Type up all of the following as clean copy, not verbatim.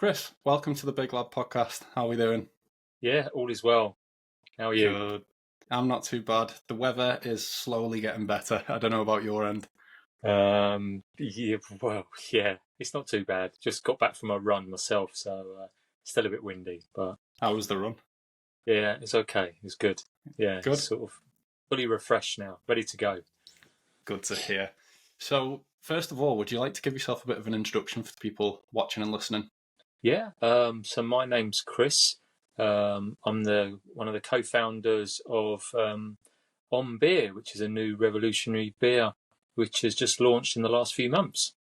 Chris, welcome to the Big Lab podcast. How are we doing? Yeah, all is well. How are you? Good. I'm not too bad. The weather is slowly getting better. I don't know about your end. Yeah, it's not too bad. Just got back from a run myself, so still a bit windy, but How was the run? yeah, it's okay. It's good. Yeah, Good. sort of fully refreshed now, ready to go. Good to hear. So, first of all, would you like to give yourself a bit of an introduction for the people watching and listening? Yeah. So my name's Chris. I'm one of the co-founders of On Beer, which is a new revolutionary beer which has just launched in the last few months.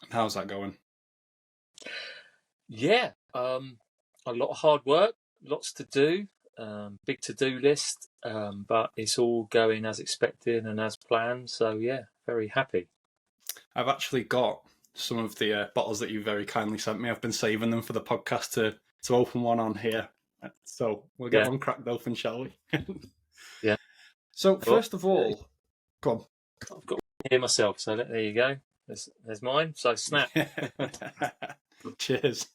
And how's that going? Yeah, a lot of hard work, lots to do, big to-do list, but it's all going as expected and as planned. So yeah, very happy. I've actually got some of the bottles that you very kindly sent me. I've been saving them for the podcast to open one on here. So we'll get one cracked open, shall we? Yeah. So first of all, go on. I've got one here myself, so there you go. There's mine. So snap. Cheers.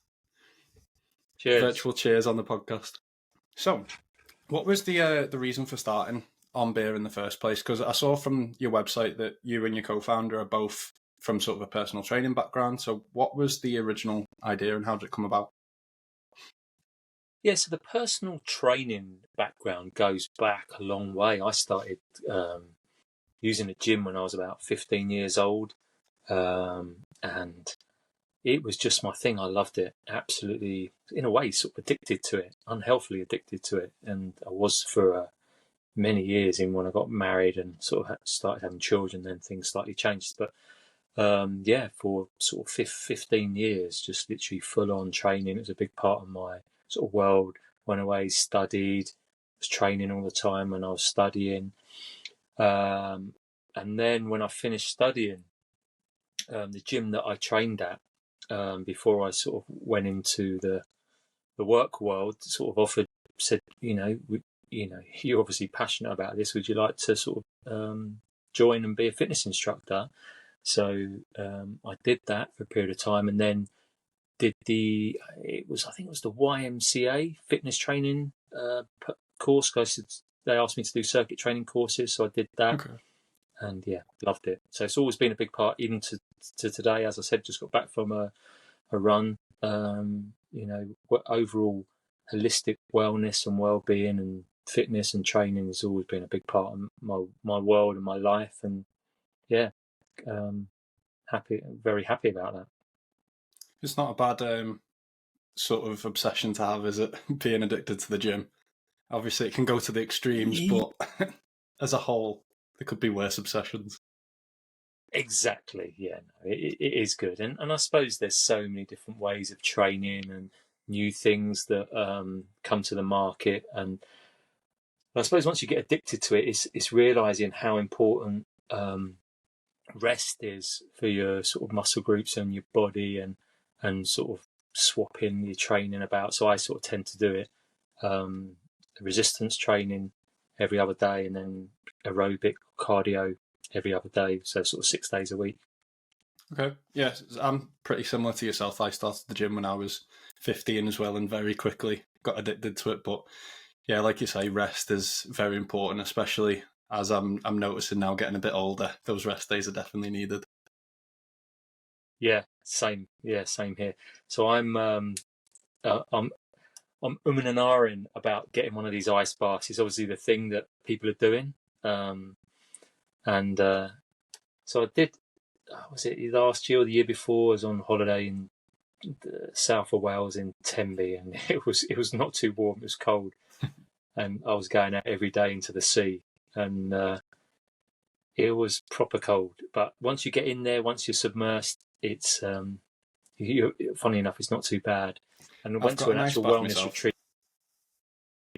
Cheers. Virtual cheers on the podcast. So, what was the reason for starting On Beer in the first place? Because I saw from your website that you and your co-founder are both from sort of a personal training background. So, what was the original idea and how did it come about? Yeah, so the personal training background goes back a long way. I started using a gym when I was about 15 years old, and it was just my thing. I loved it. Absolutely, in a way, sort of addicted to it, unhealthily addicted to it. And I was for many years. In when I got married and sort of started having children, then things slightly changed. But yeah, for sort of 15 years, just literally full on training. It was a big part of my sort of world. Went away, studied, was training all the time when I was studying. And then when I finished studying, the gym that I trained at, before I sort of went into the work world, sort of said, you're obviously passionate about this. Would you like to sort of join and be a fitness instructor? So I did that for a period of time, and then did I think it was the YMCA fitness training course. They asked me to do circuit training courses, so I did that. Okay. And yeah, loved it. So it's always been a big part, even to today. As I said, just got back from a run. Overall holistic wellness and well-being and fitness and training has always been a big part of my world and my life. And yeah, very happy about that. It's not a bad sort of obsession to have, is it? Being addicted to the gym. Obviously, it can go to the extremes, but as a whole, there could be worse obsessions. Exactly. Yeah, no, it is good. And I suppose there's so many different ways of training and new things that come to the market. And I suppose once you get addicted to it, it's realizing how important rest is for your sort of muscle groups and your body, and sort of swapping your training about. So I sort of tend to do it, resistance training every other day, and then aerobic cardio every other day, so sort of 6 days a week. Okay, yeah, I'm pretty similar to yourself. I started the gym when I was 15 as well, and very quickly got addicted to it. But yeah, like you say, rest is very important, especially as I'm noticing now, getting a bit older. Those rest days are definitely needed. Yeah, same. Yeah, same here. So I'm umming and ahhing about getting one of these ice baths. It's obviously the thing that people are doing, and so I did. Was it last year or the year before? I was on holiday in the south of Wales in Tenby, and it was not too warm. It was cold, and I was going out every day into the sea, and it was proper cold. But once you get in there, once you're submersed, it's funny enough, it's not too bad. And I went to an actual wellness retreat.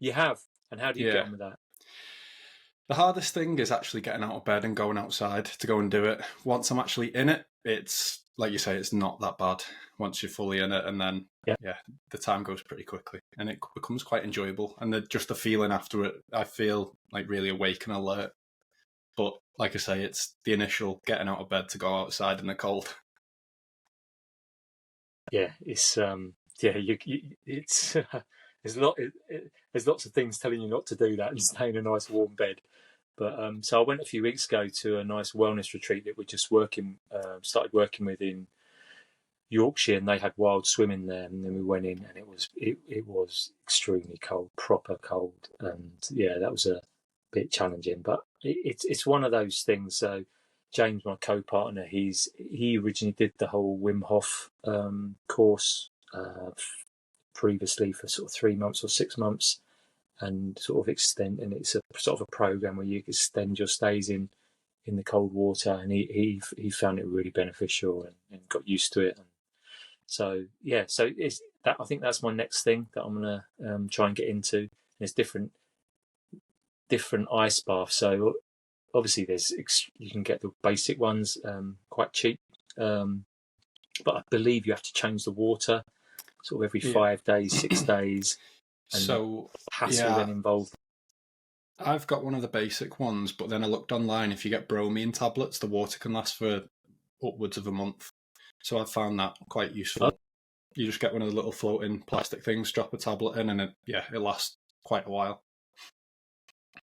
You have, and how do you get on with that? The hardest thing is actually getting out of bed and going outside to go and do it. Once I'm actually in it, it's like you say, it's not that bad once you're fully in it, and then the time goes pretty quickly and it becomes quite enjoyable. And just the feeling after it, I feel like really awake and alert. But like I say, it's the initial getting out of bed to go outside in the cold. it's it's there's there's lots of things telling you not to do that and stay in a nice warm bed. But so I went a few weeks ago to a nice wellness retreat that we're just started working with in Yorkshire, and they had wild swimming there, and then we went in, and it was extremely cold, proper cold, and yeah, that was a bit challenging, but it's one of those things. So James, my co-partner, he originally did the whole Wim Hof course previously for sort of 3 months or 6 months, and sort of extend, and it's a sort of a program where you extend your stays in the cold water, and he found it really beneficial and got used to it. And so yeah, so it's that, I think that's my next thing that I'm gonna try and get into. There's different ice baths. So obviously you can get the basic ones quite cheap, but I believe you have to change the water sort of every 5 days, 6 days, and so hassle then involved. I've got one of the basic ones, but then I looked online. If you get bromine tablets, the water can last for upwards of a month. So I've found that quite useful. You just get one of the little floating plastic things, drop a tablet in, and it lasts quite a while.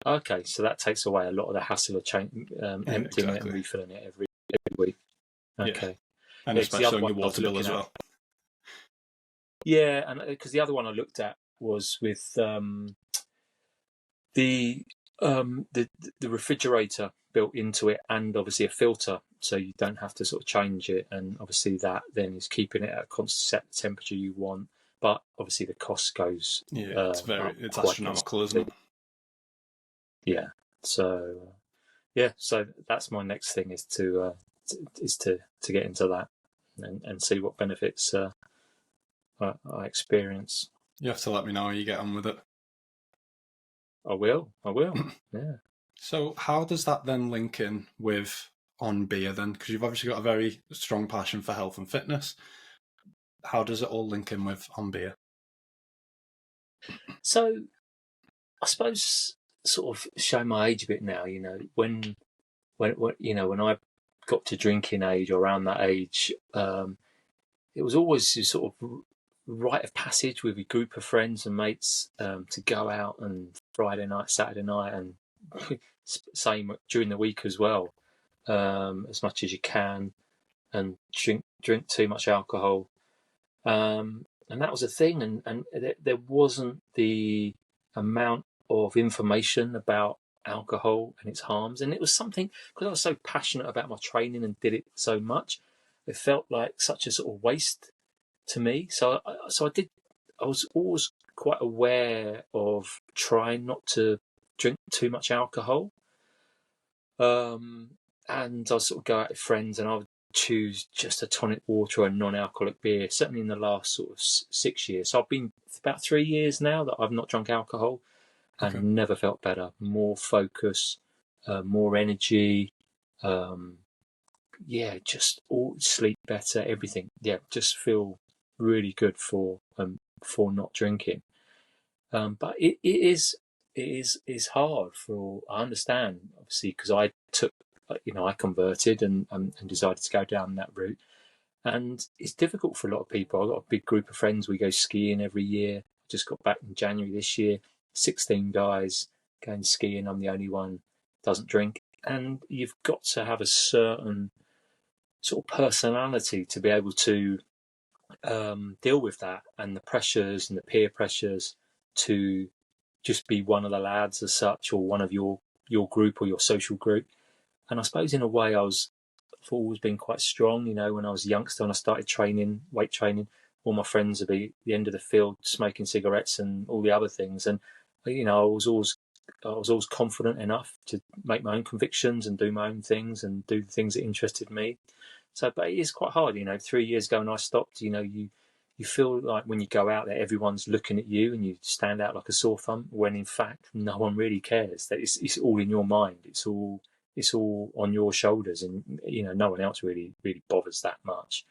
Okay, so that takes away a lot of the hassle of emptying it and refilling it every week. Okay, yeah. And especially on your water bill as well. Yeah, and because the other one I looked at was with the refrigerator built into it, and obviously a filter, so you don't have to sort of change it. And obviously that then is keeping it at a constant set temperature you want. But obviously the cost goes. Yeah, it's astronomical, isn't it? Yeah. So so that's my next thing, is to get into that and see what benefits I experience. You have to let me know how you get on with it. I will. Yeah. So how does that then link in with On Beer then? Because you've obviously got a very strong passion for health and fitness. How does it all link in with On Beer? So I suppose, sort of show my age a bit now, when I got to drinking age, or around that age, it was always a sort of rite of passage with a group of friends and mates to go out and Friday night, Saturday night, and same during the week as well, as much as you can, and drink too much alcohol, and that was a thing. And there wasn't the amount of information about alcohol and its harms, and it was something, because I was so passionate about my training and did it so much, it felt like such a sort of waste to me. So I was always quite aware of trying not to drink too much alcohol. And I sort of go out with friends, and I would choose just a tonic water or a non-alcoholic beer, certainly in the last sort of 6 years. So I've been about 3 years now that I've not drunk alcohol, and never felt better. More focus, more energy, just all sleep better, everything. Yeah, just feel really good for not drinking. But it is hard for, I understand, obviously, because I converted and decided to go down that route, and it's difficult for a lot of people. I've got a big group of friends. We go skiing every year. Just got back in January this year. 16 guys going skiing. I'm the only one doesn't drink, and you've got to have a certain sort of personality to be able to deal with that, and the pressures and the peer pressures to just be one of the lads as such, or one of your group or your social group. And I suppose in a way I've always been quite strong. When I was a youngster and I started weight training, all my friends would be at the end of the field smoking cigarettes and all the other things. And I was always confident enough to make my own convictions and do my own things and do the things that interested me. So, but it is quite hard. 3 years ago when I stopped, you feel like when you go out there, everyone's looking at you and you stand out like a sore thumb, when in fact no one really cares. That it's all in your mind. It's all on your shoulders, and no one else really bothers that much.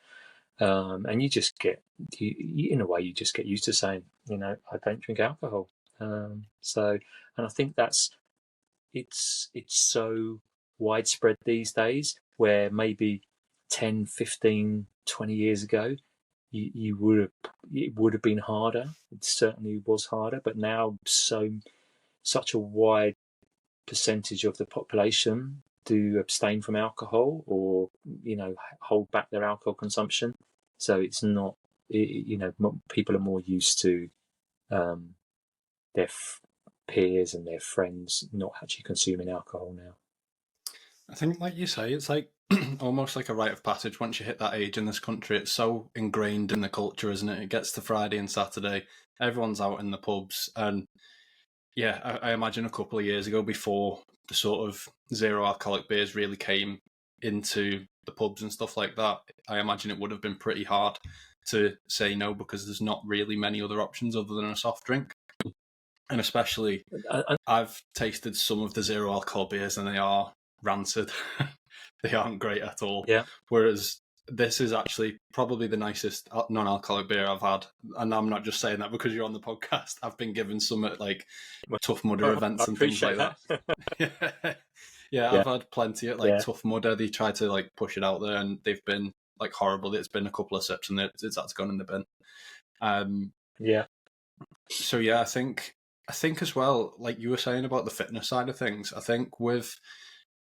And you just get, in a way, you just get used to saying, I don't drink alcohol. And I think it's so widespread these days, where maybe 10, 15, 20 years ago, it would have been harder. It certainly was harder, but now such a wide percentage of the population do abstain from alcohol, or hold back their alcohol consumption. So it's not, people are more used to their peers and their friends not actually consuming alcohol now. I think, like you say, it's like almost like a rite of passage. Once you hit that age in this country, it's so ingrained in the culture, isn't it? It gets to Friday and Saturday, everyone's out in the pubs, and yeah, I imagine a couple of years ago, before the sort of zero alcoholic beers really came into the pubs and stuff like that, I imagine it would have been pretty hard to say no, because there's not really many other options other than a soft drink. And especially, I've tasted some of the zero alcohol beers and they are rancid. They aren't great at all. Yeah. Whereas this is actually probably the nicest non-alcoholic beer I've had. And I'm not just saying that because you're on the podcast. I've been given some at like Tough Mudder events and things like that. Yeah, I've had plenty at like Tough Mudder. They try to like push it out there and they've been like horrible. It's been a couple of sips and it's that's gone in the bin. So yeah, I think as well, like you were saying about the fitness side of things, I think with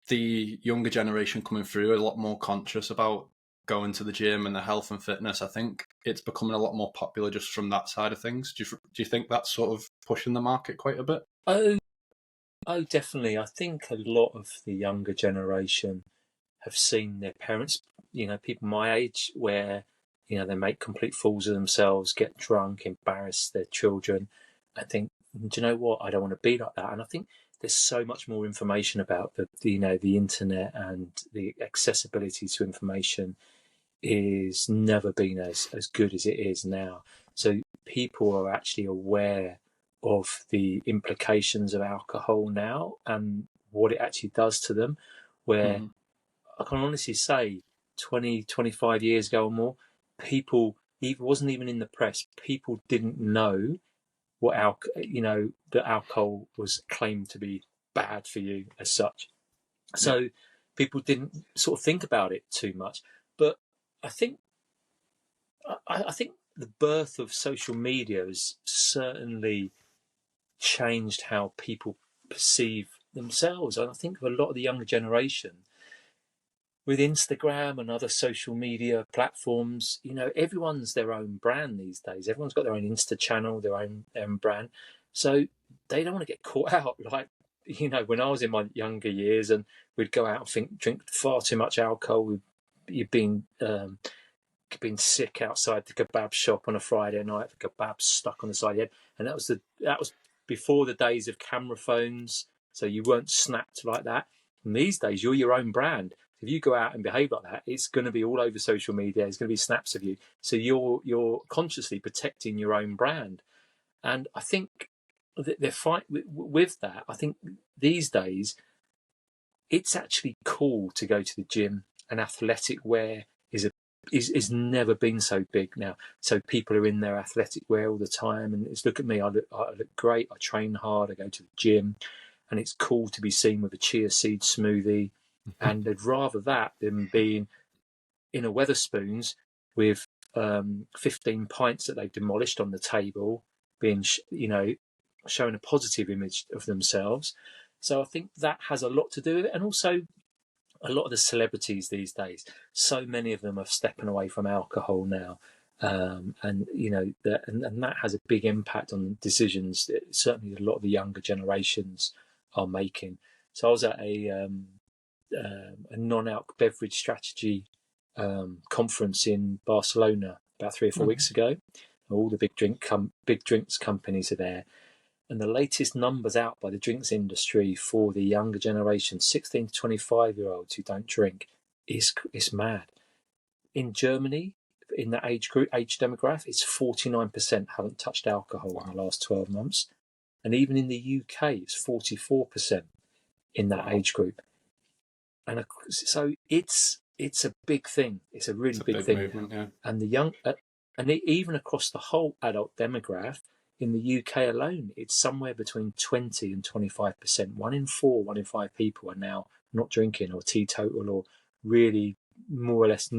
the younger generation coming through, a lot more conscious about going to the gym and the health and fitness, I think it's becoming a lot more popular just from that side of things. Do you think that's sort of pushing the market quite a bit? Oh, definitely. I think a lot of the younger generation have seen their parents, people my age, where they make complete fools of themselves, get drunk, embarrass their children. I think, do you know what? I don't want to be like that. And I think there's so much more information about the internet, and the accessibility to information is never been as good as it is now. So people are actually aware of the implications of alcohol now and what it actually does to them, where I can honestly say 20, 25 years ago or more, people, it wasn't even in the press, people didn't know what that alcohol was claimed to be bad for you as such. So people didn't sort of think about it too much. But I think the birth of social media has certainly changed how people perceive themselves. And I think of a lot of the younger generation with Instagram and other social media platforms, everyone's their own brand these days. Everyone's got their own Insta channel, their own brand. So they don't want to get caught out. Like, when I was in my younger years and we'd go out and drink far too much alcohol, you'd been sick outside the kebab shop on a Friday night, the kebab stuck on the side of your head. And that was before the days of camera phones. So you weren't snapped like that. And these days, you're your own brand. If you go out and behave like that, it's going to be all over social media. There's going to be snaps of you. So you're consciously protecting your own brand. And I think their fight with that, I think these days, it's actually cool to go to the gym, and athletic wear is never been so big now. So people are in their athletic wear all the time, and it's, look at me, I look great, I train hard, I go to the gym, and it's cool to be seen with a chia seed smoothie. And they'd rather that than being in a Weatherspoons with 15 pints that they've demolished on the table, being showing a positive image of themselves. So I think that has a lot to do with it. And also a lot of the celebrities these days, so many of them are stepping away from alcohol now. And that has a big impact on decisions that certainly a lot of the younger generations are making. So I was at a non-alc beverage strategy conference in Barcelona about 3 or 4 weeks ago. All the big drinks companies are there, and the latest numbers out by the drinks industry for the younger generation, 16 to 25-year-olds who don't drink, is mad. In Germany, in that age demographic, it's 49% haven't touched alcohol in the last 12 months. And even in the UK, it's 44% in that age group. And so it's a big thing. It's a really big thing. Movement, yeah. And even across the whole adult demographic, in the UK alone, it's somewhere between 20 and 25%. 1 in 4, 1 in 5 people are now not drinking or teetotal, or really more or less,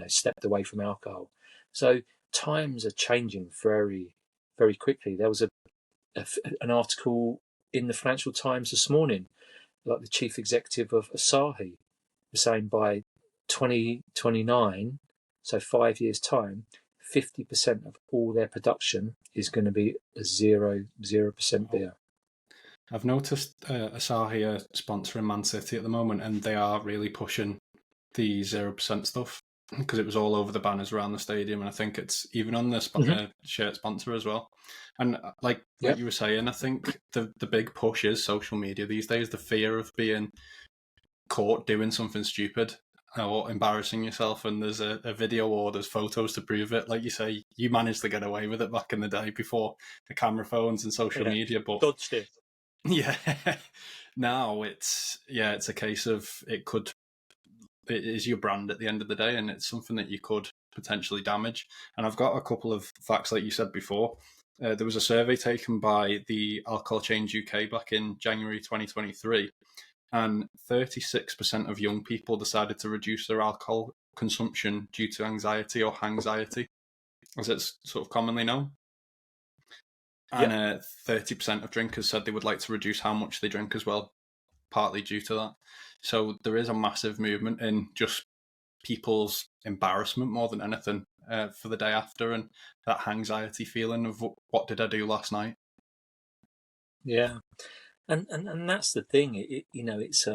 stepped away from alcohol. So times are changing very, very quickly. There was an article in the Financial Times this morning, like the chief executive of Asahi was saying by 2029, so 5 years' time, 50% of all their production is going to be a 0% beer. I've noticed Asahi are sponsoring Man City at the moment, and they are really pushing the 0% stuff because it was all over the banners around the stadium, and I think it's even on the shirt sponsor as well. And like you were saying, I think the big push is social media these days. The fear of being caught doing something stupid or embarrassing yourself, and there's a video or there's photos to prove it. Like you say, you managed to get away with it back in the day before the camera phones and social media, but dodged it. Yeah, now it's a case of it is your brand at the end of the day, and it's something that you could potentially damage. And I've got a couple of facts, like you said before. There was a survey taken by the Alcohol Change UK back in January 2023, and 36% of young people decided to reduce their alcohol consumption due to anxiety or hangxiety, as it's sort of commonly known. And 30% of drinkers said they would like to reduce how much they drink as well, partly due to that. So there is a massive movement in just people's embarrassment more than anything for the day after, and that anxiety feeling of what did I do last night? Yeah, and that's the thing. It's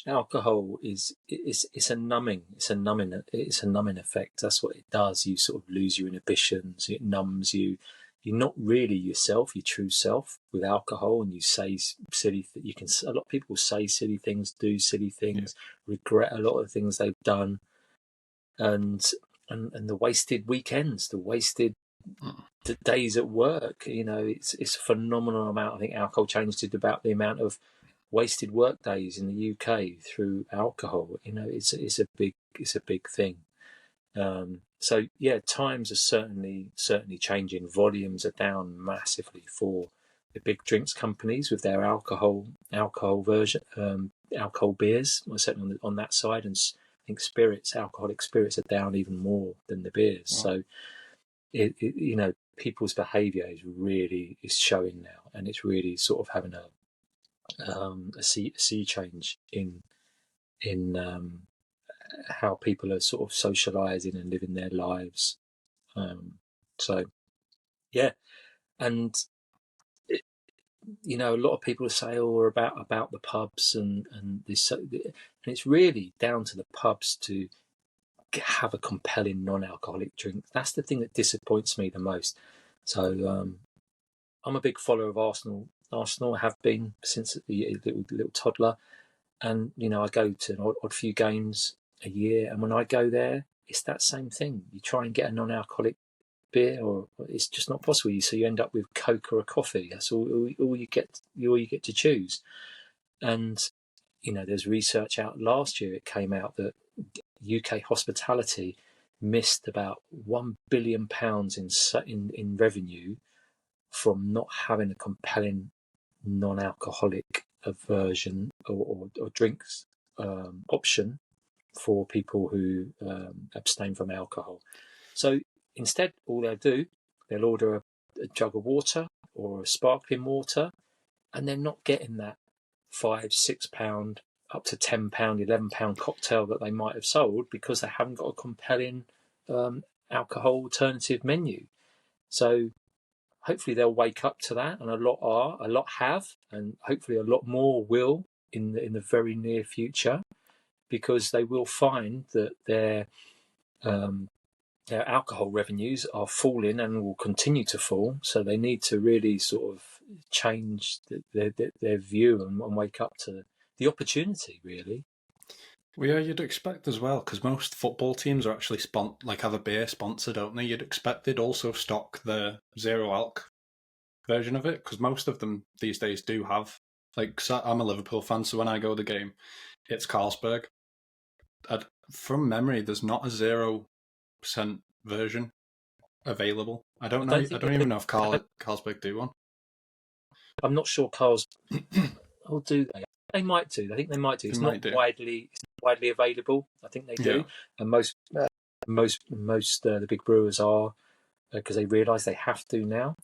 alcohol is it's a numbing effect. That's what it does. You sort of lose your inhibitions. It numbs you. You're not really yourself, your true self, with alcohol, and you say silly. A lot of people say silly things, do silly things, regret a lot of things they've done, and the wasted weekends, the wasted days at work. It's a phenomenal amount. I think Alcohol Change did about the amount of wasted work days in the UK through alcohol. It's a big thing. So times are certainly changing. Volumes are down massively for the big drinks companies with their alcohol version, alcohol beers. Well, certainly on that side, and I think alcoholic spirits are down even more than the beers. Wow. So people's behaviour is showing now, and it's really sort of having a sea change in how people are sort of socializing and living their lives. And a lot of people say, about the pubs and this, and it's really down to the pubs to have a compelling non-alcoholic drink. That's the thing that disappoints me the most. So I'm a big follower of Arsenal. I have been since a little toddler, and I go to an odd few games a year, and when I go there, it's that same thing. You try and get a non-alcoholic beer, or it's just not possible. So you end up with Coke or a coffee. That's all you get to choose. And there's research out last year. It came out that UK hospitality missed about £1 billion in revenue from not having a compelling non-alcoholic version or drinks option for people who abstain from alcohol. So instead, all they'll order a jug of water or a sparkling water, and they're not getting that £5-6 up to £10, £11 cocktail that they might have sold, because they haven't got a compelling alcohol alternative menu. So hopefully they'll wake up to that, and a lot have, and hopefully a lot more will in the very near future, because they will find that their alcohol revenues are falling and will continue to fall. So they need to really sort of change their view and wake up to the opportunity, really. Well, yeah, you'd expect as well, because most football teams are actually have a beer sponsor, don't they? You'd expect they'd also stock the zero alc version of it, because most of them these days do have. Like, I'm a Liverpool fan, so when I go to the game, it's Carlsberg. From memory, there's not a 0% version available. I don't know. I don't even know if Carlsberg do one. I'm not sure Carlsberg will do they. They might do. I think they might do. It's not widely available. I think they do, and most the big brewers are. because they realise they have to now,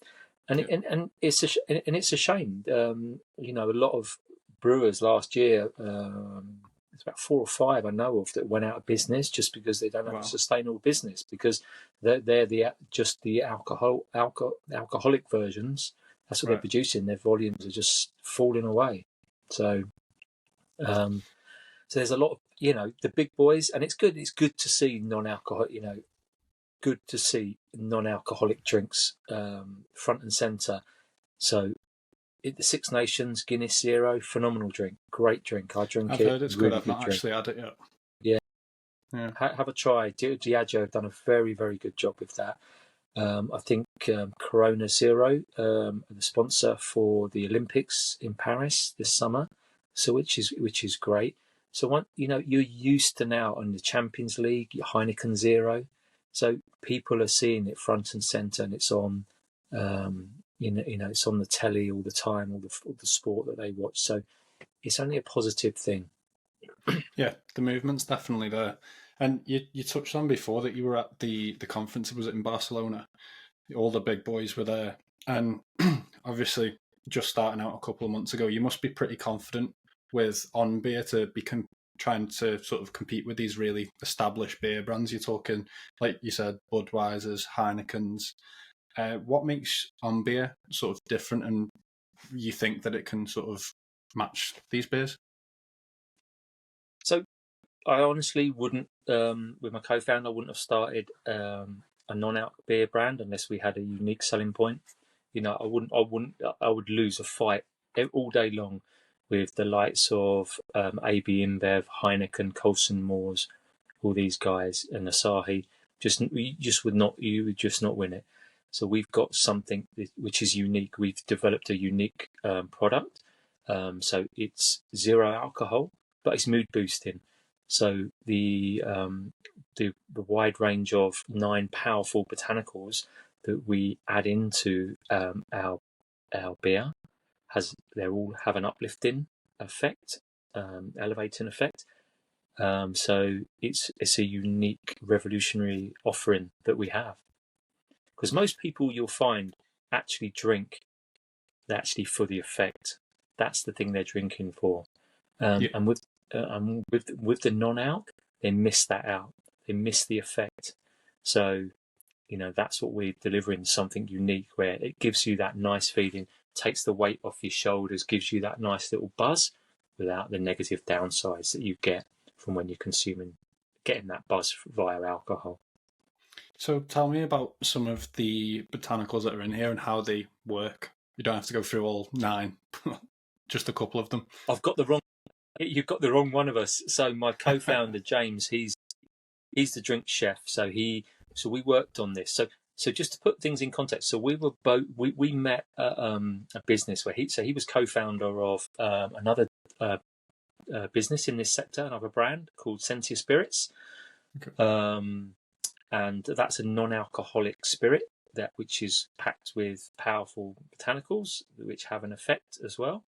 and it's a shame. You know, a lot of brewers last year, it's about 4 or 5 I know of that went out of business just because they don't have a sustainable business, because they're just the alcoholic versions. That's what they're producing. Their volumes are just falling away. So, so there's a lot of, you know, the big boys, and it's good. It's good to see non-alcoholic, you know, good to see non-alcoholic drinks front and centre. So, the Six Nations Guinness Zero, phenomenal drink, great drink. I drink I've it. heard it's really good. I've not drink. actually had it yet. Yeah. Have a try. Diageo have done a very, very good job with that. I think Corona Zero, the sponsor for the Olympics in Paris this summer, so which is great. So you know, you're used to now on the Champions League, your Heineken Zero, so people are seeing it front and centre, and it's on, you know, it's on the telly all the time, all the sport that they watch. So it's only a positive thing. Yeah, the movement's definitely there. And you touched on before that you were at the conference. Was it in Barcelona? All the big boys were there, and obviously just starting out a couple of months ago, you must be pretty confident with on beer to be trying to sort of compete with these really established beer brands. You're talking, like you said, Budweiser's, Heineken's. What makes on beer sort of different, and you think that it can sort of match these beers? So I honestly wouldn't, with my co-founder, I wouldn't have started a non-alc beer brand unless we had a unique selling point. You know, I would lose a fight all day long with the likes of AB InBev, Heineken, Colson Moores, all these guys, and Asahi. You would just not win it. So we've got something which is unique. We've developed a unique product. So it's zero alcohol, but it's mood boosting. So the wide range of 9 powerful botanicals that we add into our beer they all have an uplifting effect, elevating effect. So it's a unique, revolutionary offering that we have. Because most people you'll find actually drink for the effect. That's the thing they're drinking for. And with the non-alc, they miss that out. They miss the effect. So, you know, that's what we're delivering, something unique where it gives you that nice feeling, takes the weight off your shoulders, gives you that nice little buzz without the negative downsides that you get from when you're getting that buzz via alcohol. So tell me about some of the botanicals that are in here and how they work. You don't have to go through all 9, just a couple of them. You've got the wrong one of us. So my co-founder James, he's the drink chef. So we worked on this. So just to put things in context, so we were both we met at a business where he was co-founder of another business in this sector, another brand called Sentia Spirits. Okay. And that's a non-alcoholic spirit which is packed with powerful botanicals which have an effect as well.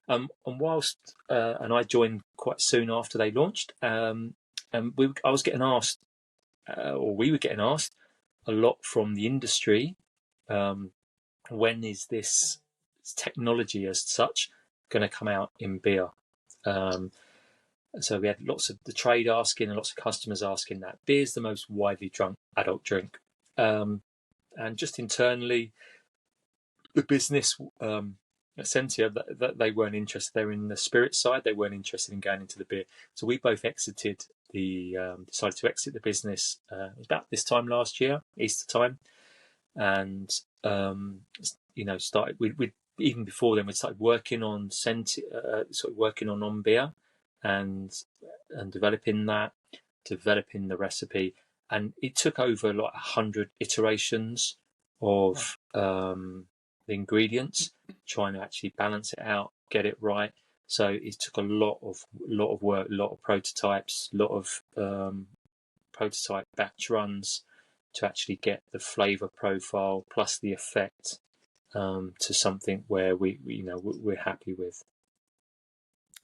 And whilst and I joined quite soon after they launched, and I was getting asked, or we were getting asked a lot from the industry, when is this technology as such going to come out in beer? So we had lots of the trade asking and lots of customers asking that. Beer's the most widely drunk adult drink. And just internally, the business, Sentia, that they weren't interested. They were in the spirit side. They weren't interested in going into the beer. So we both decided to exit the business. It was about this time last year, Easter time. And, you know, we even before then, we started working on working on beer and developing the recipe. And it took over like 100 iterations of the ingredients, trying to actually balance it out, get it right. So it took a lot of work, a lot of prototypes, a lot of prototype batch runs to actually get the flavor profile plus the effect to something where we're happy with.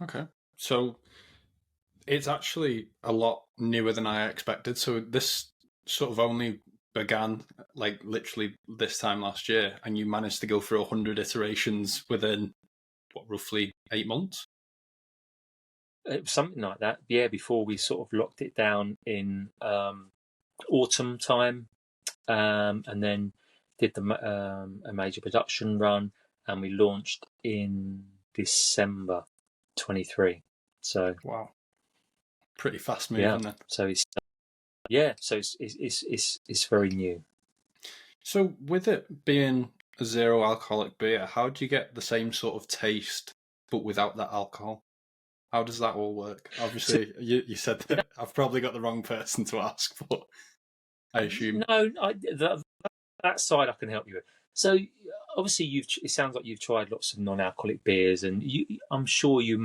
Okay, so it's actually a lot newer than I expected. So this sort of only began like literally this time last year, and you managed to go through 100 iterations within what, roughly 8 months? It was something like that, yeah. Before we sort of locked it down in autumn time, and then did a major production run, and we launched in December 23. So wow, pretty fast yeah, moving then. so it's very new. So with it being a zero alcoholic beer, how do you get the same sort of taste but without that alcohol? How does that all work? So, Obviously, you said that I've probably got the wrong person to ask, but I assume. no, that side I can help you with. So obviously it sounds like you've tried lots of non-alcoholic beers, and I'm sure you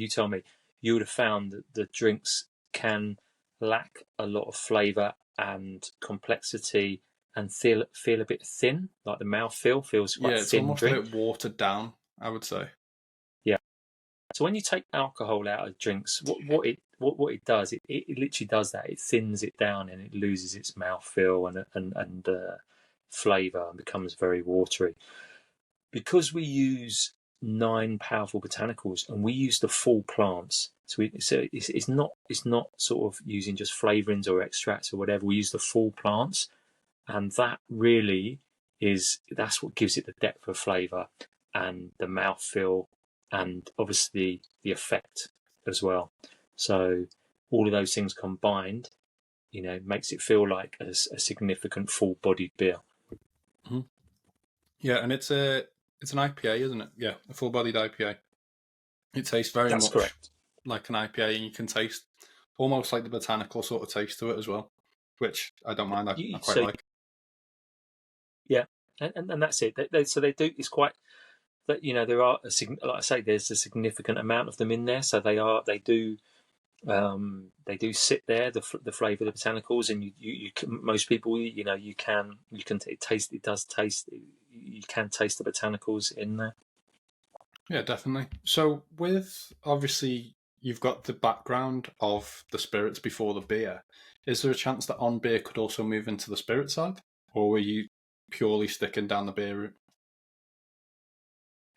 tell me, you would have found that the drinks can lack a lot of flavour and complexity, and feel a bit thin, like the mouthfeel feels quite Yeah, a it's thin almost a drink. bit watered down, I would say. Yeah. So when you take alcohol out of drinks, what it does, it literally does that. It thins it down and it loses its mouthfeel and flavour and becomes very watery. Because we use 9 powerful botanicals and we use the full plants, so it's not sort of using just flavourings or extracts or whatever. We use the full plants, and that really that's what gives it the depth of flavour and the mouthfeel, and obviously the effect as well. So all of those things combined, makes it feel like a significant full-bodied beer. Mm-hmm. Yeah, and it's an IPA, isn't it? Yeah, a full-bodied IPA. It tastes very That's much correct. like an IPA, and you can taste almost like the botanical sort of taste to it as well, which I don't mind. I quite So like. yeah, and that's it. So they do. It's quite that there are like I say, there's a significant amount of them in there. So they do sit there, the flavour of the botanicals, and you can, most people, you can taste. It does taste. You can taste the botanicals in there. Yeah, definitely. So with obviously you've got the background of the spirits before the beer. Is there a chance that on beer could also move into the spirit side, or were you purely sticking down the beer route?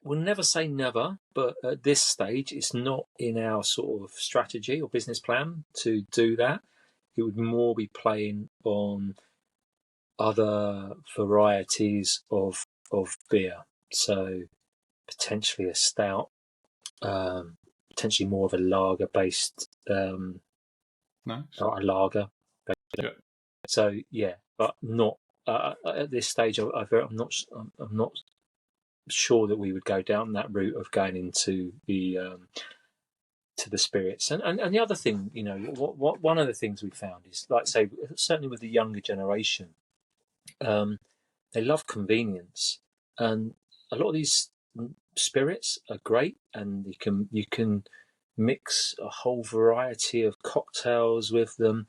We'll never say never, but at this stage, it's not in our sort of strategy or business plan to do that. It would more be playing on other varieties of beer. So potentially a stout, potentially more of a lager based, Nice. or a lager. Yeah. So yeah, but not at this stage. I'm not sure that we would go down that route of going into the to the spirits. And the other thing, what one of the things we found is, like say, certainly with the younger generation, they love convenience, and a lot of these spirits are great, and you can mix a whole variety of cocktails with them.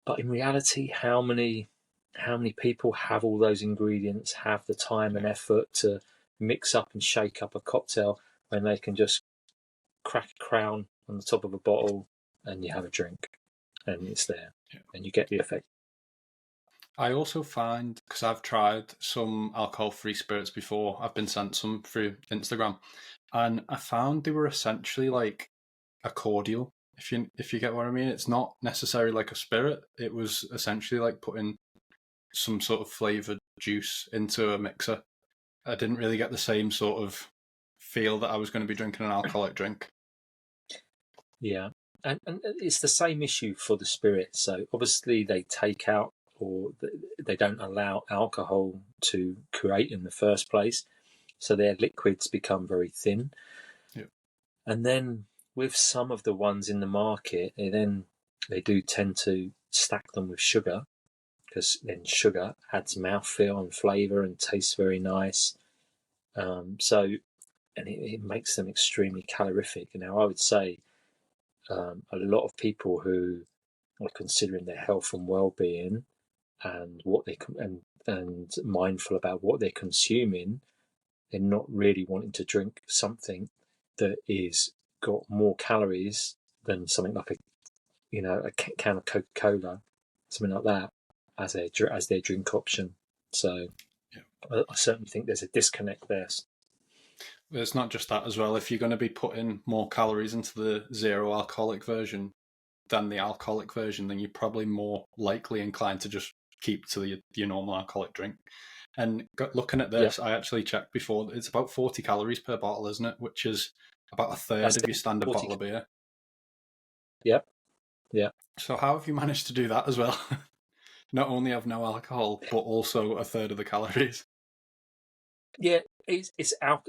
But in reality, how many people have all those ingredients, have the time and Yeah. effort to mix up and shake up a cocktail when they can just crack a crown on the top of a bottle and you have a drink and it's there Yeah. and you get the effect. I also find, because I've tried some alcohol-free spirits before, I've been sent some through Instagram, and I found they were essentially like a cordial. If you get what I mean, it's not necessarily like a spirit. It was essentially like putting some sort of flavored juice into a mixer. I didn't really get the same sort of feel that I was going to be drinking an alcoholic drink. Yeah. And it's the same issue for the spirits. So obviously they take out, or they don't allow alcohol to create in the first place. So their liquids become very thin. Yeah. And then with some of the ones in the market, they do tend to stack them with sugar, because then sugar adds mouthfeel and flavour and tastes very nice. And it makes them extremely calorific. Now, I would say a lot of people who are considering their health and well-being and what they and mindful about what they're consuming, they're not really wanting to drink something that is got more calories than something like a can of Coca-Cola, something like that. as their drink option. So I certainly think there's a disconnect there. It's not just that as well. If you're going to be putting more calories into the zero alcoholic version than the alcoholic version, then you're probably more likely inclined to just keep to your normal alcoholic drink. And looking at this, I actually checked before. It's about 40 calories per bottle, isn't it? Which is about a third of your standard bottle of beer. Yep. Yeah. So how have you managed to do that as well? Not only have no alcohol, but also a third of the calories. Yeah,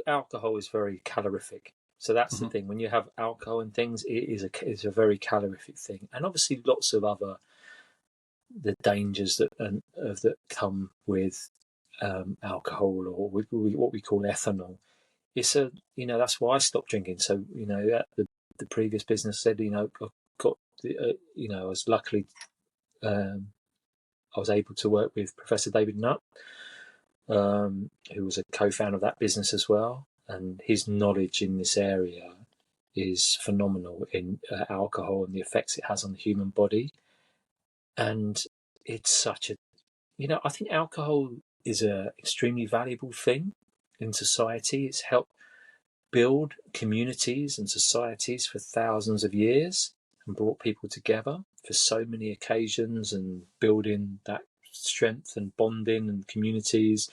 alcohol is very calorific. So that's the thing. When you have alcohol and things, it's a very calorific thing, and obviously lots of other the dangers that come with alcohol, or what we call ethanol. It's that's why I stopped drinking. So the previous business said I got I was luckily I was able to work with Professor David Nutt, who was a co-founder of that business as well, and his knowledge in this area is phenomenal in alcohol and the effects it has on the human body. And it's such a, I think alcohol is a extremely valuable thing in society. It's helped build communities and societies for thousands of years and brought people together for so many occasions and building that strength and bonding and communities,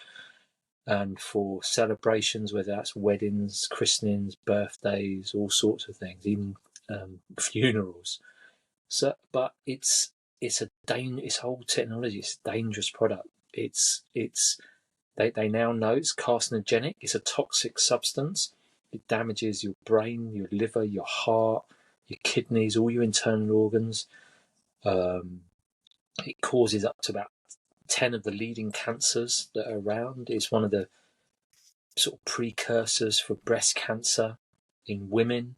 and for celebrations, whether that's weddings, christenings, birthdays, all sorts of things, even funerals. So, but it's whole technology. It's a dangerous product. They now know it's carcinogenic. It's a toxic substance. It damages your brain, your liver, your heart, your kidneys, all your internal organs. It causes up to about 10 of the leading cancers that are around. It's one of the sort of precursors for breast cancer in women.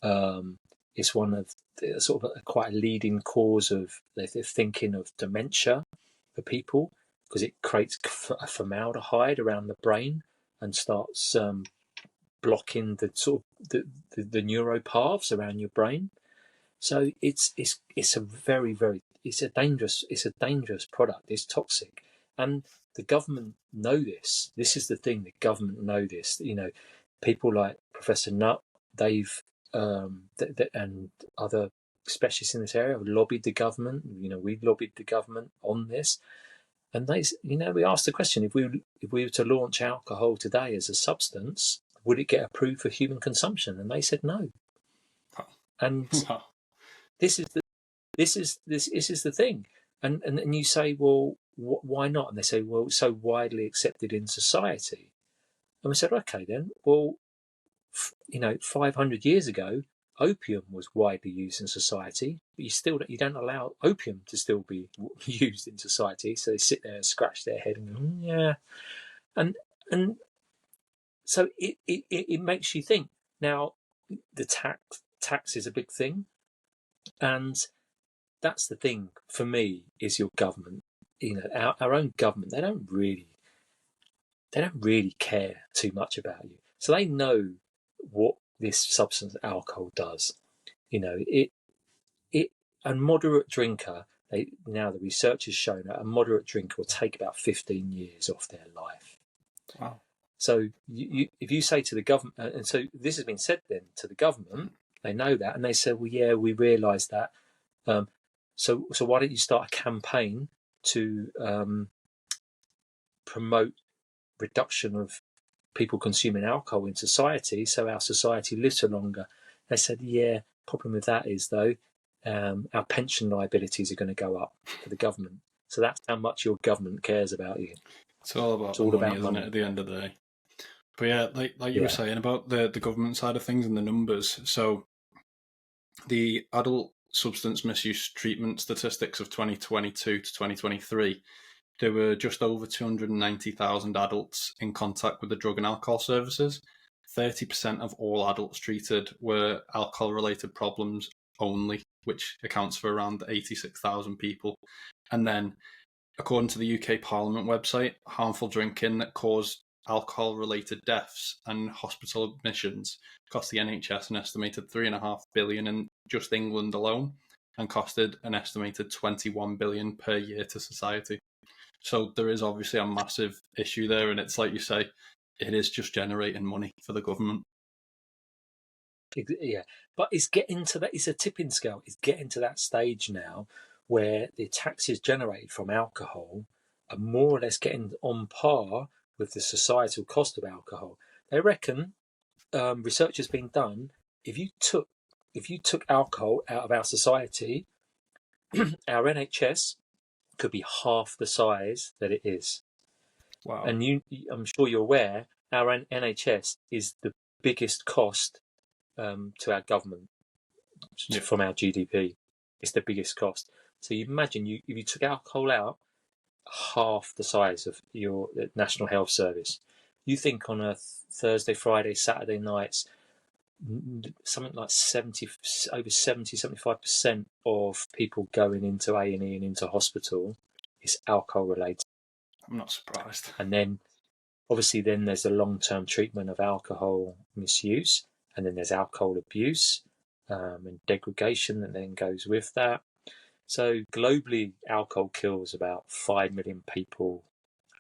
It's one of the, sort of quite a leading cause of they're thinking of dementia for people, because it creates a formaldehyde around the brain and starts blocking the sort of the neuropaths around your brain. So it's a very, very it's a dangerous product. It's toxic, and the government know this. This is the thing: the government know this. People like Professor Nutt, they've and other specialists in this area have lobbied the government. We lobbied the government on this, and we asked the question: if we were to launch alcohol today as a substance, would it get approved for human consumption? And they said no. And this is the thing, and you say, well, why not? And they say, well, it's so widely accepted in society. And we said, okay, then, well, 500 years ago, opium was widely used in society, but you don't allow opium to still be used in society. So they sit there and scratch their head and go, yeah, and so it makes you think. Now, the tax is a big thing, and that's the thing for me is your government. Our own government, they don't really care too much about you. So they know what this substance, alcohol, does. A moderate drinker. Now the research has shown that a moderate drinker will take about 15 years off their life. Wow. So if you say to the government, and so this has been said then to the government, they know that, and they say, well, yeah, we realise that. So why don't you start a campaign to promote reduction of people consuming alcohol in society, so our society lives for longer? They said, yeah, problem with that is, though, our pension liabilities are going to go up for the government. So that's how much your government cares about you. It's all about money, isn't it, at the end of the day? But yeah, like you were saying about the government side of things and the numbers. So the adult substance misuse treatment statistics of 2022 to 2023, there were just over 290,000 adults in contact with the drug and alcohol services. 30% of all adults treated were alcohol-related problems only, which accounts for around 86,000 people. And then, according to the UK Parliament website, harmful drinking that caused alcohol-related deaths and hospital admissions cost the NHS an estimated £3.5 billion in just England alone. and costed an estimated 21 billion per year to society. So there is obviously a massive issue there, and it's like you say, it is just generating money for the government. Yeah, but it's getting to that. It's a tipping scale. It's getting to that stage now where the taxes generated from alcohol are more or less getting on par with the societal cost of alcohol. They reckon, research has been done. If you took alcohol out of our society, our NHS could be half the size that it is. Wow. And I'm sure you're aware, our NHS is the biggest cost to our government from our GDP. It's the biggest cost. So you imagine if you took alcohol out, half the size of your National Health Service. You think on a Thursday, Friday, Saturday nights, something like 75% of people going into A&E and into hospital is alcohol related. I'm not surprised. And then obviously then there's the long-term treatment of alcohol misuse, and then there's alcohol abuse and degradation that then goes with that. So globally, alcohol kills about 5 million people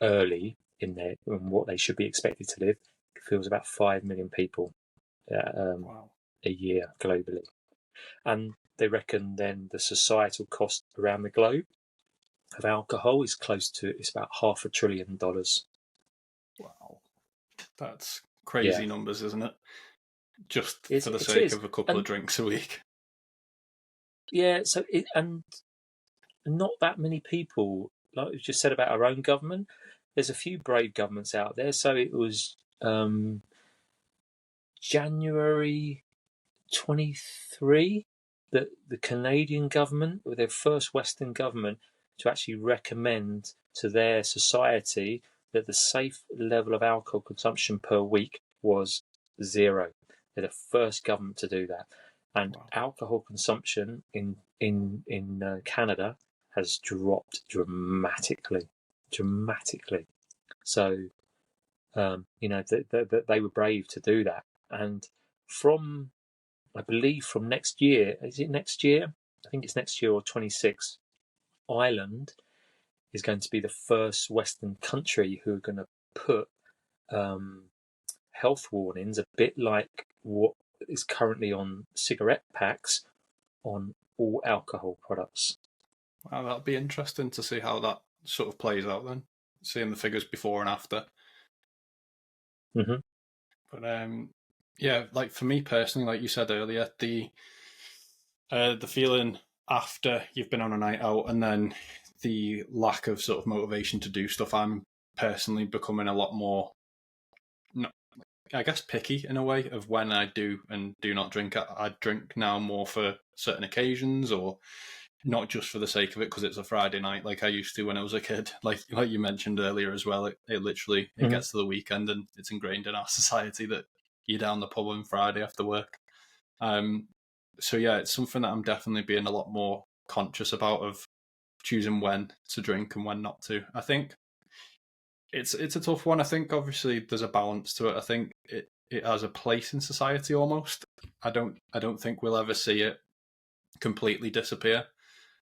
early in what they should be expected to live. It kills about 5 million people Wow. a year globally. And they reckon then the societal cost around the globe of alcohol is it's about $500 billion. Wow. That's crazy numbers, isn't it? Just for the sake of a couple of drinks a week. Yeah, so and not that many people, like we just said about our own government, there's a few brave governments out there. So it was January 23 that the Canadian government, with their first Western government, to actually recommend to their society that the safe level of alcohol consumption per week was 0. They're the first government to do that. And alcohol consumption in Canada has dropped dramatically. So, they were brave to do that. And I believe from next year, is it next year? I think it's next year or 26. Ireland is going to be the first Western country who are going to put health warnings, a bit like what is currently on cigarette packs, on all alcohol products. Wow, that'll be interesting to see how that sort of plays out then, seeing the figures before and after. Mm-hmm. But yeah, like for me personally, like you said earlier, the feeling after you've been on a night out and then the lack of sort of motivation to do stuff, I'm personally becoming a lot more, I guess, picky in a way of when I do and do not drink. I drink now more for certain occasions, or not just for the sake of it because it's a Friday night like I used to when I was a kid. Like you mentioned earlier as well, it literally it gets to the weekend and it's ingrained in our society that you're down the pub on Friday after work. So yeah, it's something that I'm definitely being a lot more conscious about, of choosing when to drink and when not to. I think it's a tough one. I think obviously there's a balance to it. I think it has a place in society almost. I don't think we'll ever see it completely disappear.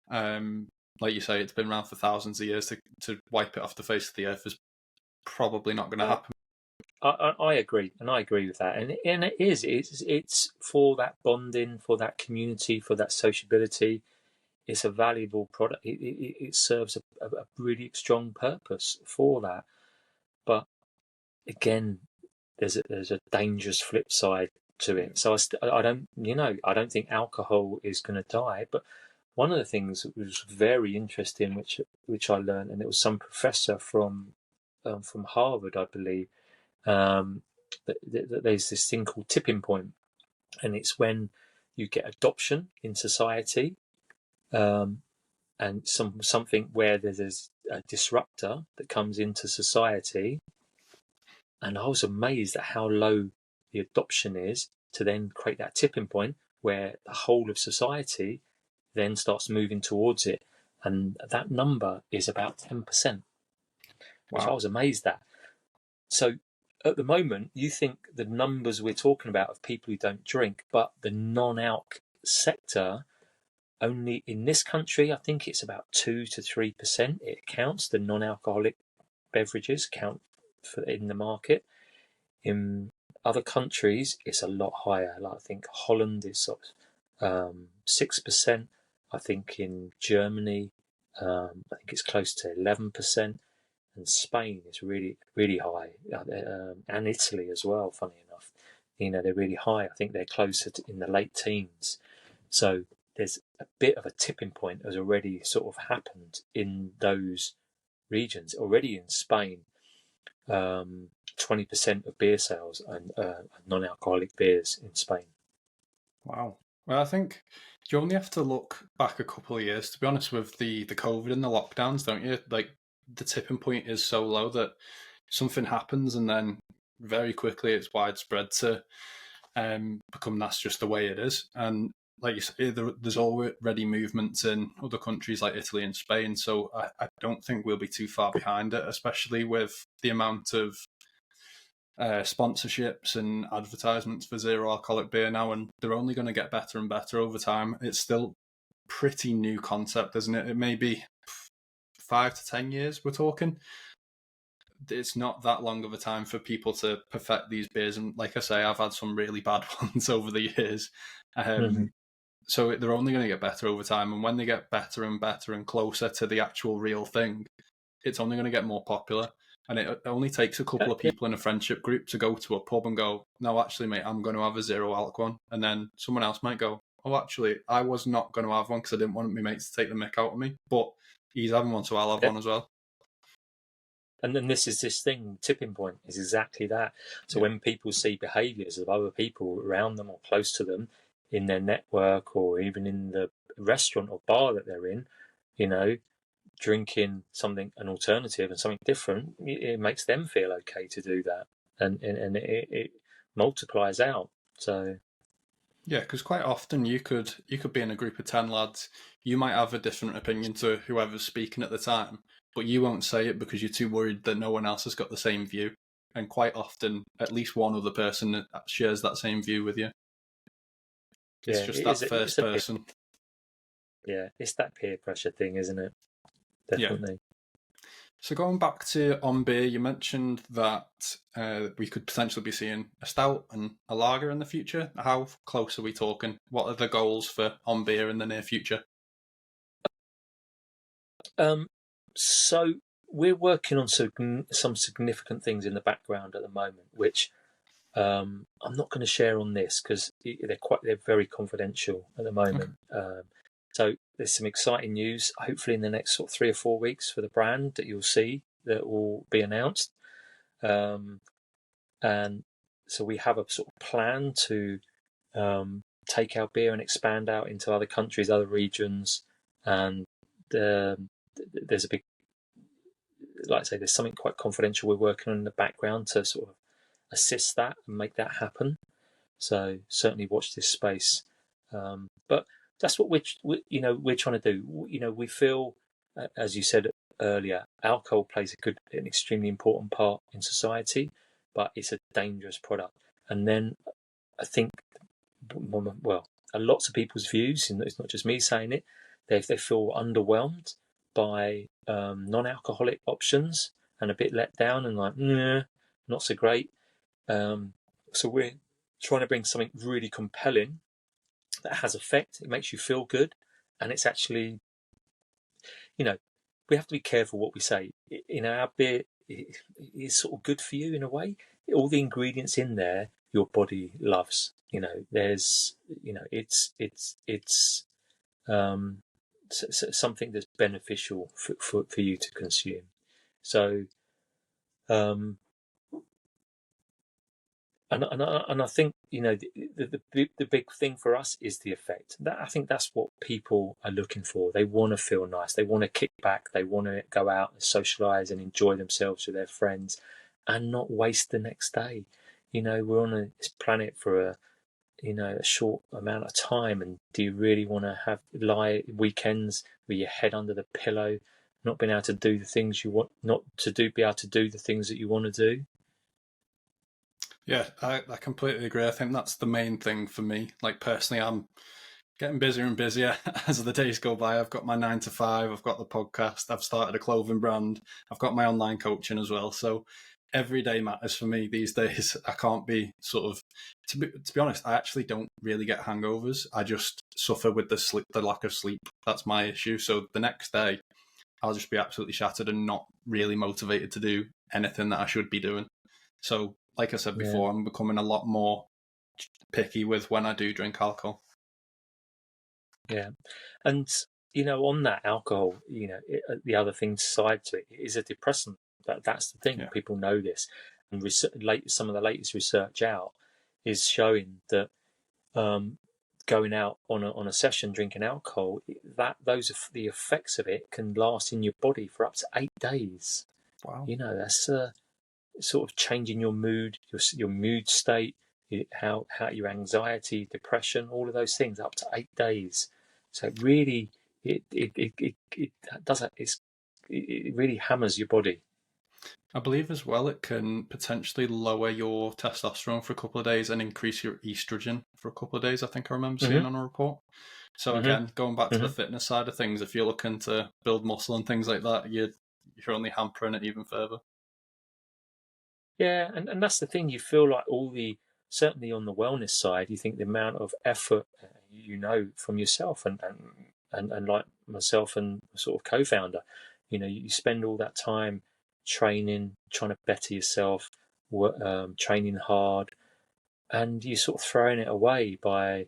Like you say, it's been around for thousands of years. To wipe it off the face of the earth is probably not going to happen. I agree, and I agree with that. And it's for that bonding, for that community, for that sociability. It's a valuable product. It serves a really strong purpose for that. But again, there's a dangerous flip side to it. So I don't think alcohol is going to die. But one of the things that was very interesting, which I learned, and it was some professor from Harvard, I believe. There's this thing called tipping point, and it's when you get adoption in society, and something where there's a disruptor that comes into society. And I was amazed at how low the adoption is to then create that tipping point where the whole of society then starts moving towards it, and that number is about 10%, which I was amazed at. So at the moment, you think the numbers we're talking about of people who don't drink, but the non-alc sector only in this country, I think it's about 2 to 3%. It counts, the non-alcoholic beverages count in the market. In other countries, it's a lot higher. Like I think Holland is sort of 6%. I think in Germany, I think it's close to 11%, and Spain is really, really high, and Italy as well. Funny enough, they're really high. I think they're closer to in the late teens. So there's a bit of a tipping point has already sort of happened in those regions. Already in Spain, 20% of beer sales and non-alcoholic beers in Spain. Wow. Well, I think you only have to look back a couple of years, to be honest, with the COVID and the lockdowns, don't you? Like, the tipping point is so low that something happens and then very quickly it's widespread to become that's just the way it is. And like you say, there's already movements in other countries like Italy and Spain, so I don't think we'll be too far behind it, especially with the amount of sponsorships and advertisements for zero alcoholic beer now, and they're only going to get better and better over time. It's still pretty new concept, isn't it? It may be 5 to 10 years we're talking. It's not that long of a time for people to perfect these beers, and like I say, I've had some really bad ones over the years. So they're only going to get better over time, and when they get better and better and closer to the actual real thing, it's only going to get more popular. And it only takes a couple of people in a friendship group to go to a pub and go, no, actually, mate, I'm going to have a zero alc one. And then someone else might go, oh, actually, I was not going to have one because I didn't want my mates to take the mick out of me. But he's having one, so I'll have one as well. And then this thing, tipping point is exactly that. So when people see behaviours of other people around them or close to them in their network or even in the restaurant or bar that they're in, drinking something, an alternative and something different, it makes them feel okay to do that, and it multiplies out. So yeah, because quite often you could be in a group of 10 lads, you might have a different opinion to whoever's speaking at the time, but you won't say it because you're too worried that no one else has got the same view. And quite often at least one other person shares that same view with you. It's just that first person. Yeah, it's that peer pressure thing, isn't it? Definitely. Yeah. So going back to on beer, you mentioned that we could potentially be seeing a stout and a lager in the future. How close are we talking? What are the goals for on beer in the near future? So we're working on some significant things in the background at the moment, which I'm not going to share on this because they're very confidential at the moment. Okay. So there's some exciting news, hopefully in the next sort of 3 or 4 weeks for the brand that you'll see that will be announced. And so we have a sort of plan to take our beer and expand out into other countries, other regions, and there's a big, like I say, there's something quite confidential we're working on in the background to sort of assist that and make that happen. So certainly watch this space. But that's what we're trying to do. We feel, as you said earlier, alcohol plays an extremely important part in society, but it's a dangerous product. And then I think, well, lots of people's views, and it's not just me saying it, they feel underwhelmed by non-alcoholic options and a bit let down and like, not so great. So we're trying to bring something really compelling that has effect. It makes you feel good, and it's actually, we have to be careful what we say. Our beer is sort of good for you in a way. All the ingredients in there, your body loves. There's, it's something that's beneficial for you to consume. So, and I think the big thing for us is the effect. I think that's what people are looking for. They want to feel nice. They want to kick back. They want to go out and socialise and enjoy themselves with their friends, and not waste the next day. We're on this planet for a short amount of time, and do you really want to lie weekends with your head under the pillow, not being able to do the things you want, be able to do the things that you want to do? Yeah, I completely agree. I think that's the main thing for me. Like, personally, I'm getting busier and busier as the days go by. I've got my 9 to 5, I've got the podcast, I've started a clothing brand, I've got my online coaching as well. So every day matters for me these days. I can't be sort of, to be honest, I actually don't really get hangovers. I just suffer with the lack of sleep. That's my issue. So the next day, I'll just be absolutely shattered and not really motivated to do anything that I should be doing. So, like I said before, I'm becoming a lot more picky with when I do drink alcohol. Yeah, and on that alcohol, the other thing side to it is a depressant. That's the thing. Yeah. People know this, and some of the latest research out is showing that going out on a session drinking alcohol, the effects of it can last in your body for up to 8 days. Wow. That's sort of changing your mood, your mood state, how your anxiety, depression, all of those things up to 8 days. So really, it does it really hammers your body. I believe as well it can potentially lower your testosterone for a couple of days and increase your estrogen for a couple of days. I think I remember seeing on a report. So again, going back to the fitness side of things, if you're looking to build muscle and things like that, you're only hampering it even further. Yeah, and that's the thing. You feel like certainly on the wellness side, you think the amount of effort from yourself and like myself and sort of co-founder, you spend all that time training, trying to better yourself, training hard, and you're sort of throwing it away by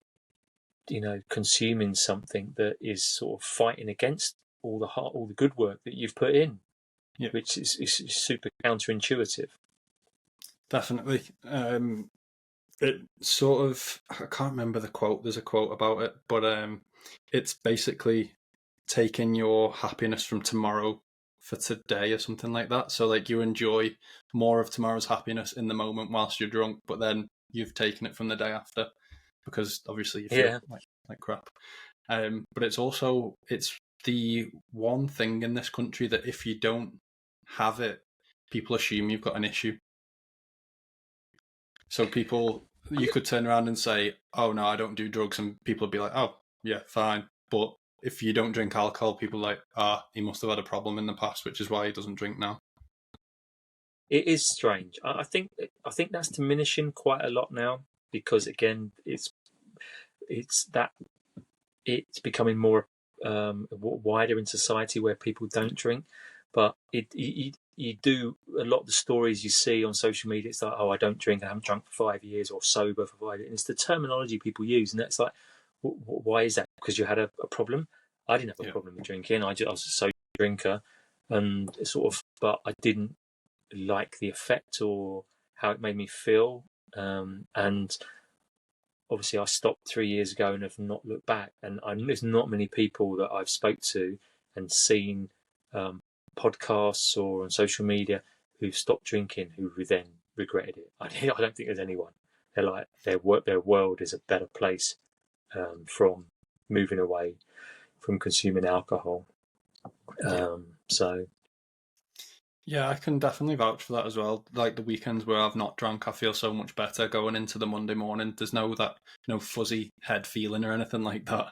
consuming something that is sort of fighting against all the good work that you've put in, which is super counterintuitive. Definitely. It sort of, I can't remember the quote. There's a quote about it, but it's basically taking your happiness from tomorrow for today or something like that. So like you enjoy more of tomorrow's happiness in the moment whilst you're drunk, but then you've taken it from the day after because obviously you feel like crap. But it's the one thing in this country that if you don't have it, people assume you've got an issue. So you could turn around and say, oh no, I don't do drugs, and people would be like, oh yeah, fine. But if you don't drink alcohol, people are like, he must have had a problem in the past, which is why he doesn't drink now. It is strange. I think that's diminishing quite a lot now because again, it's becoming more wider in society where people don't drink, but you do a lot of the stories you see on social media. It's like, oh, I don't drink. I haven't drunk for 5 years, or sober for 5 years. And it's the terminology people use, and that's like, why is that? Because you had a problem. I didn't have a problem with drinking. I was a social drinker, and but I didn't like the effect or how it made me feel. And obviously, I stopped 3 years ago and have not looked back. And there's not many people that I've spoke to and seen podcasts or on social media who've stopped drinking who then regretted it. I don't think there's anyone. They're like their world is a better place from moving away from consuming alcohol. So yeah, I can definitely vouch for that as well. Like the weekends where I've not drunk, I feel so much better going into the Monday morning. There's no fuzzy head feeling or anything like that.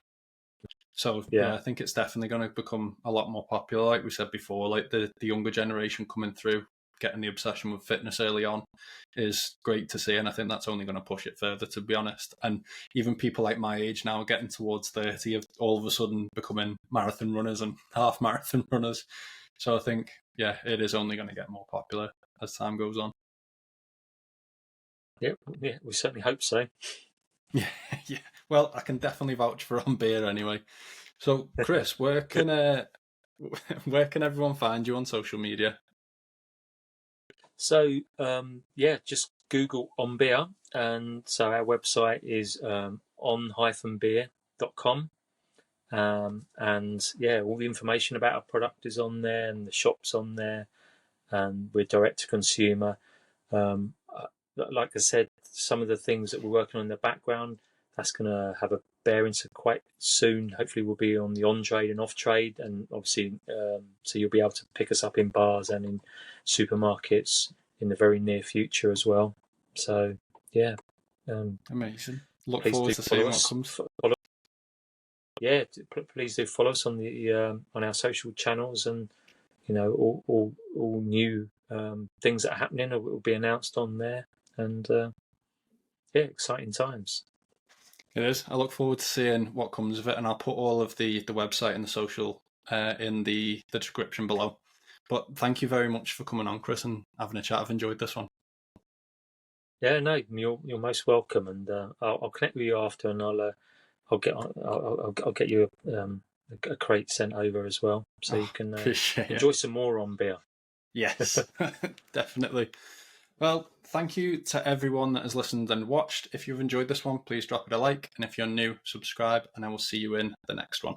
So yeah, I think it's definitely going to become a lot more popular. Like we said before, like the younger generation coming through, getting the obsession with fitness early on is great to see. And I think that's only going to push it further, to be honest. And even people like my age now getting towards 30 have all of a sudden becoming marathon runners and half marathon runners. So I think, yeah, it is only going to get more popular as time goes on. Yeah, we certainly hope so. Yeah. Well, I can definitely vouch for On Beer anyway. So, Chris, where can everyone find you on social media? So just Google On Beer, and so our website is on-beer.com. And all the information about our product is on there, and the shop's on there, and we're direct to consumer. Like I said, some of the things that we're working on in the background, that's going to have a bearing to quite soon. Hopefully we'll be on the on-trade and off-trade, and obviously so you'll be able to pick us up in bars and in supermarkets in the very near future as well. So amazing. Look forward to seeing what comes. yeah, please do follow us on our social channels, and all new things that are happening will be announced on there, and exciting times. It is. I look forward to seeing what comes of it, and I'll put all of the website and the social in the description below. But thank you very much for coming on, Chris, and having a chat. I've enjoyed this one. Yeah, no, you're most welcome, and I'll connect with you after, and I'll get you a crate sent over as well, so you can enjoy some more on beer. Yes, definitely. Well, thank you to everyone that has listened and watched. If you've enjoyed this one, please drop it a like, and if you're new, subscribe, and I will see you in the next one.